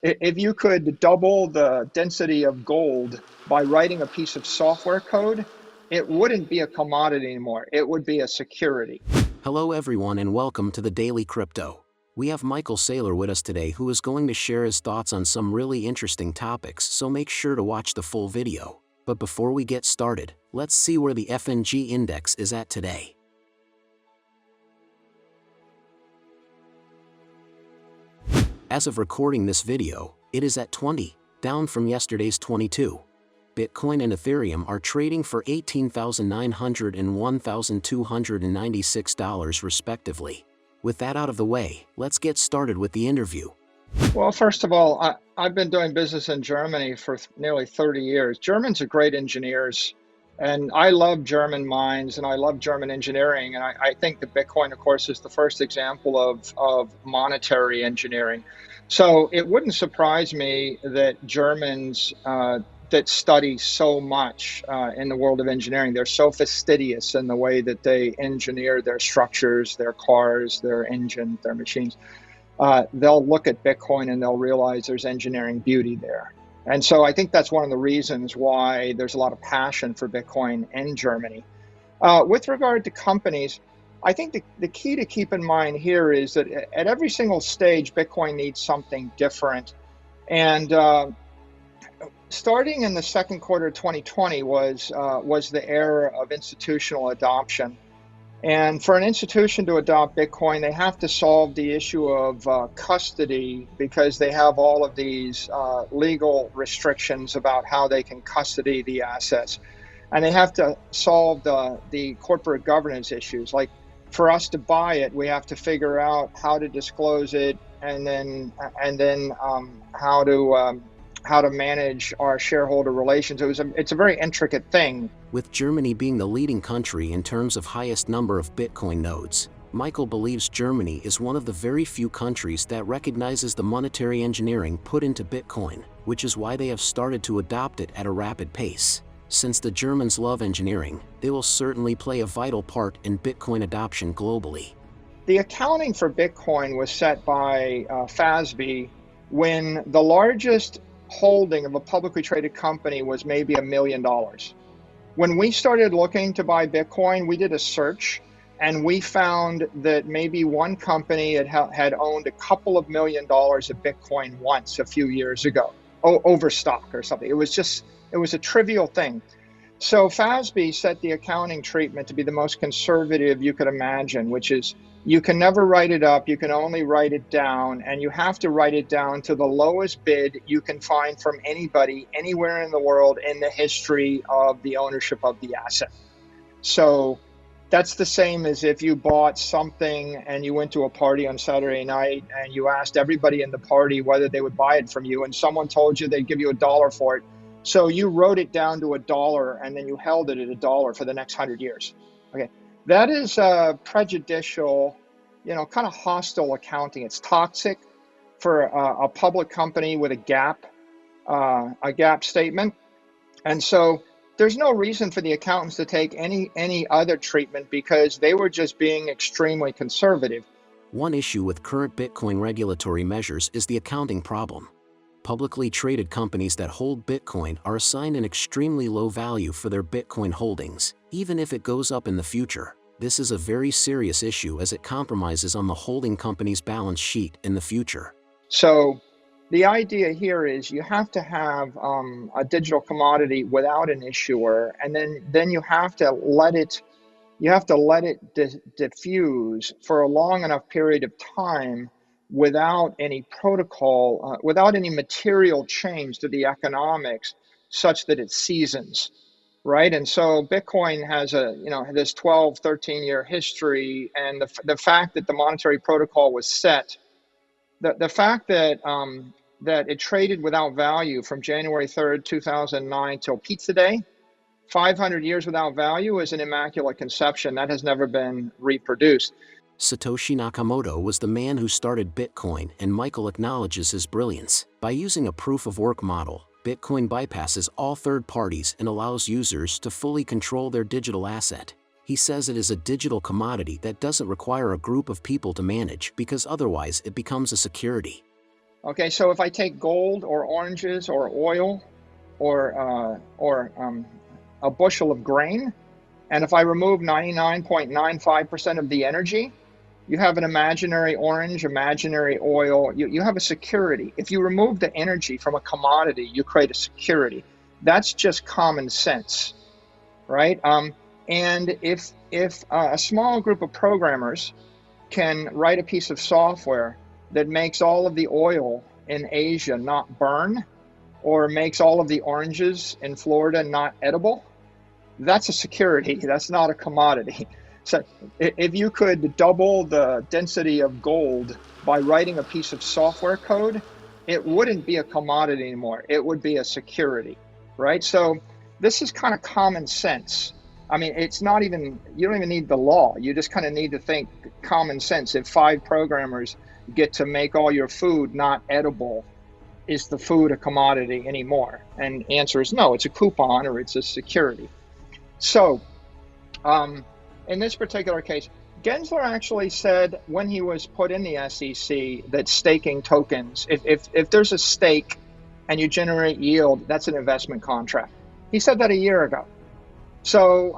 If you could double the density of gold by writing a piece of software code, it wouldn't be a commodity anymore. It would be a security. Hello everyone and welcome to the Daily Crypto. We have Michael Saylor with us today who is going to share his thoughts on some really interesting topics, so make sure to watch the full video. But before we get started, let's see where the FNG index is at today. As of recording this video, it is at 20, down from yesterday's 22. Bitcoin and Ethereum are trading for $18,900 and $1,296 respectively. With that out of the way, let's get started with the interview. Well, first of all, I've been doing business in Germany for nearly 30 years. Germans are great engineers, and I love German minds and I love German engineering. And I think that Bitcoin, of course, is the first example of monetary engineering. So it wouldn't surprise me that Germans that study so much in the world of engineering, they're so fastidious in the way that they engineer their structures, their cars, their engines, their machines. They'll look at Bitcoin and they'll realize there's engineering beauty there. And so I think that's one of the reasons why there's a lot of passion for Bitcoin in Germany. With regard to companies, I think the key to keep in mind here is that at every single stage, Bitcoin needs something different. And starting in the second quarter of 2020 was the era of institutional adoption. And for an institution to adopt Bitcoin, they have to solve the issue of custody, because they have all of these legal restrictions about how they can custody the assets. And they have to solve the corporate governance issues. Like, for us to buy it, we have to figure out how to disclose it, and then how to manage our shareholder relations. It's a very intricate thing. With Germany being the leading country in terms of highest number of Bitcoin nodes, Michael believes Germany is one of the very few countries that recognizes the monetary engineering put into Bitcoin, which is why they have started to adopt it at a rapid pace. Since the Germans love engineering, they will certainly play a vital part in Bitcoin adoption globally. The accounting for Bitcoin was set by FASB when the largest holding of a publicly traded company was maybe $1 million. When we started looking to buy Bitcoin, we did a search and we found that maybe one company had owned a couple of $1 million of Bitcoin once a few years ago, over stock or something. It was a trivial thing. So FASB set the accounting treatment to be the most conservative you could imagine, which is you can never write it up, you can only write it down, and you have to write it down to the lowest bid you can find from anybody, anywhere in the world in the history of the ownership of the asset. So that's the same as if you bought something and you went to a party on Saturday night and you asked everybody in the party whether they would buy it from you, and someone told you they'd give you $1 for it. So you wrote it down to $1 and then you held it at $1 for the next 100 years. Okay. That is prejudicial, kind of hostile accounting. It's toxic for a public company with a gap statement. And so there's no reason for the accountants to take any other treatment, because they were just being extremely conservative. One issue with current Bitcoin regulatory measures is the accounting problem. Publicly traded companies that hold Bitcoin are assigned an extremely low value for their Bitcoin holdings, even if it goes up in the future. This is a very serious issue as it compromises on the holding company's balance sheet in the future. So the idea here is you have to have a digital commodity without an issuer, and then you have to let it diffuse for a long enough period of time without any protocol, without any material change to the economics, such that it seasons, right? And so Bitcoin has this 12, 13-year history, and the fact that the monetary protocol was set, the fact that that it traded without value from January 3rd, 2009 till pizza day, 500 years without value, is an immaculate conception that has never been reproduced. Satoshi Nakamoto was the man who started Bitcoin, and Michael acknowledges his brilliance. By using a proof-of-work model, Bitcoin bypasses all third parties and allows users to fully control their digital asset. He says it is a digital commodity that doesn't require a group of people to manage, because otherwise it becomes a security. Okay, so if I take gold or oranges or oil or a bushel of grain, and if I remove 99.95% of the energy, you have an imaginary orange, imaginary oil. You have a security. If you remove the energy from a commodity, you create a security. That's just common sense, right? And if a small group of programmers can write a piece of software that makes all of the oil in Asia not burn, or makes all of the oranges in Florida not edible, that's a security. That's not a commodity. So if you could double the density of gold by writing a piece of software code, it wouldn't be a commodity anymore. It would be a security, right? So this is kind of common sense. I mean, it's not even, you don't even need the law. You just kind of need to think common sense. If 5 programmers get to make all your food not edible, is the food a commodity anymore? And the answer is no, it's a coupon or it's a security. So in this particular case, Gensler actually said when he was put in the SEC that staking tokens, if there's a stake and you generate yield, that's an investment contract. He said that a year ago. So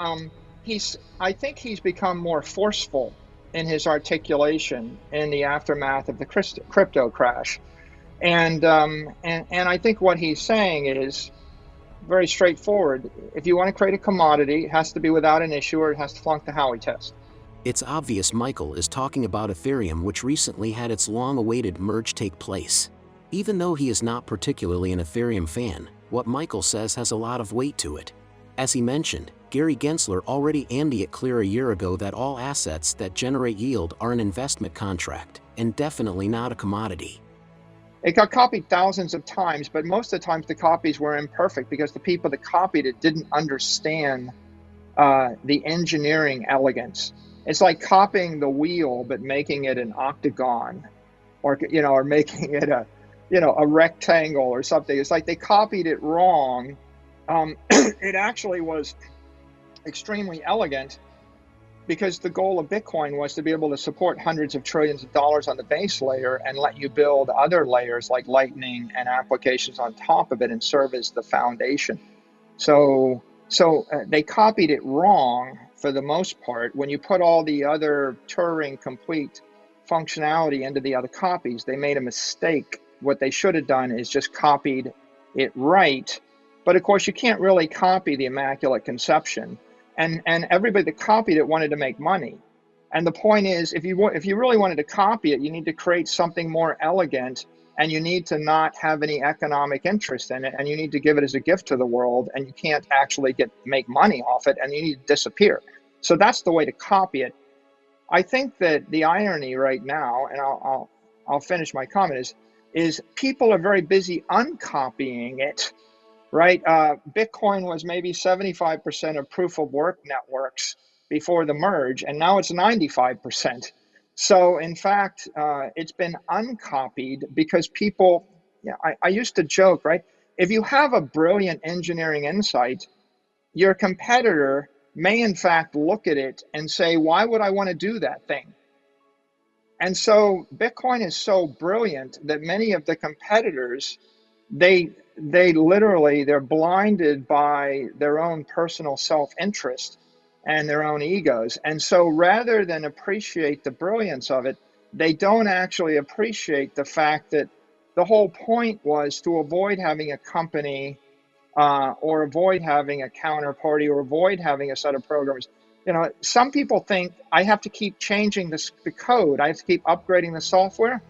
I think he's become more forceful in his articulation in the aftermath of the crypto crash. And I think what he's saying is very straightforward. If you want to create a commodity, it has to be without an issue, or it has to flunk the Howey test. It's obvious Michael is talking about Ethereum, which recently had its long-awaited merge take place. Even though he is not particularly an Ethereum fan, what Michael says has a lot of weight to it. As he mentioned, Gary Gensler already made it clear a year ago that all assets that generate yield are an investment contract, and definitely not a commodity. It got copied thousands of times, but most of the times the copies were imperfect because the people that copied it didn't understand the engineering elegance. It's like copying the wheel but making it an octagon, or or making it a rectangle or something. It's like they copied it wrong. It actually was extremely elegant, because the goal of Bitcoin was to be able to support hundreds of trillions of dollars on the base layer and let you build other layers like Lightning and applications on top of it and serve as the foundation. So they copied it wrong for the most part. When you put all the other Turing complete functionality into the other copies, they made a mistake. What they should have done is just copied it right. But of course, you can't really copy the Immaculate Conception. And everybody that copied it wanted to make money. And the point is, if you really wanted to copy it, you need to create something more elegant, and you need to not have any economic interest in it, and you need to give it as a gift to the world, and you can't actually make money off it, and you need to disappear. So that's the way to copy it. I think that the irony right now, and I'll finish my comment, is people are very busy uncopying it. Right? Bitcoin was maybe 75% of proof of work networks before the merge, and now it's 95%. So in fact, it's been uncopied because people, I used to joke, right? If you have a brilliant engineering insight, your competitor may in fact look at it and say, why would I want to do that thing? And so Bitcoin is so brilliant that many of the competitors, they're blinded by their own personal self-interest and their own egos. And so rather than appreciate the brilliance of it, they don't actually appreciate the fact that the whole point was to avoid having a company or avoid having a counterparty or avoid having a set of programmers. Some people think I have to keep changing the code. I have to keep upgrading the software.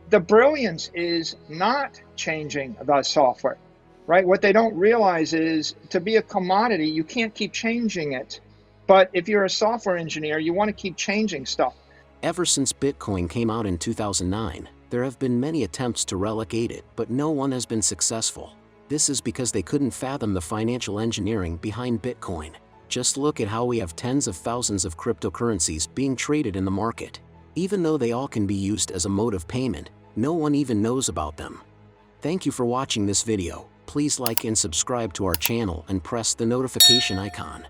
The brilliance is not changing the software, right? What they don't realize is, to be a commodity, you can't keep changing it. But if you're a software engineer, you want to keep changing stuff. Ever since Bitcoin came out in 2009, there have been many attempts to relegate it, but no one has been successful. This is because they couldn't fathom the financial engineering behind Bitcoin. Just look at how we have tens of thousands of cryptocurrencies being traded in the market. Even though they all can be used as a mode of payment, no one even knows about them. Thank you for watching this video. Please like and subscribe to our channel and press the notification icon.